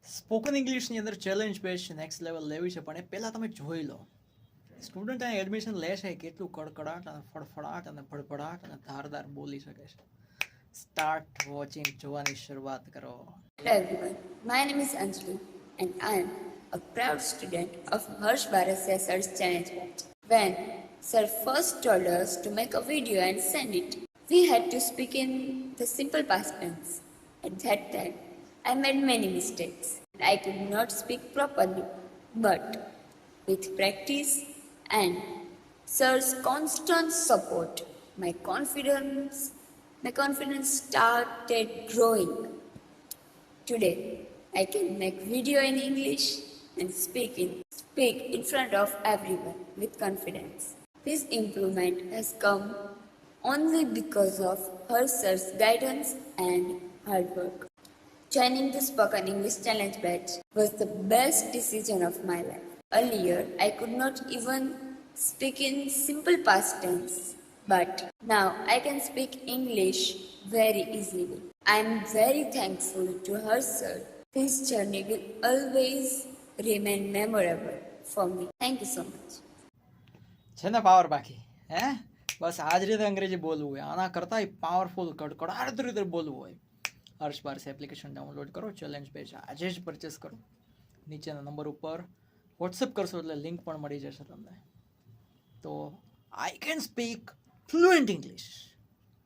Spoken ઇંગ્લિશની અંદર challenge page next level લેવી છે, પણ એ પહેલાં તમે જોઈ લો સ્ટુડન્ટ અહીં એડમિશન લે છે કેટલું કડકડાટ અને ફડફડાટ અને ફડફડાટ અને ધારદાર બોલી શકે છે. સ્ટાર્ટ વોચિંગ, જોવાની શરૂઆત કરો. Hello everyone, my name is Anjali and I am a proud student of Harsh Bharasya Sir's challenge batch. When Sir first told us to make a video and send it, we had to speak in the simple past tense. At that time, I made many mistakes. I could not speak properly, but with practice and Sir's constant support, my confidence started growing. Today, I can make video in English and speak in front of everyone with confidence. This improvement has come only because of her sir's guidance and hard work. Joining the Spoken English Challenge batch was the best decision of my life. Earlier, I could not even speak in simple past tense, but now I can speak English very easily. I am very thankful to her sir. This journey will always remain memorable for me. Thank you so much. છે ને power બાકી? હે બસ આ જ રીતે અંગ્રેજી બોલવું હોય, આના કરતાં પાવરફુલ કડકડાટ રીતે બોલવું હોય. હર્ષ બારસ એપ્લિકેશન ડાઉનલોડ કરો, ચેલેન્જ પેજ આજે જ પરચેસ કરો. નીચેના નંબર ઉપર વોટ્સએપ કરશો એટલે લિંક પણ મળી જશે તમને. તો I can speak fluent English.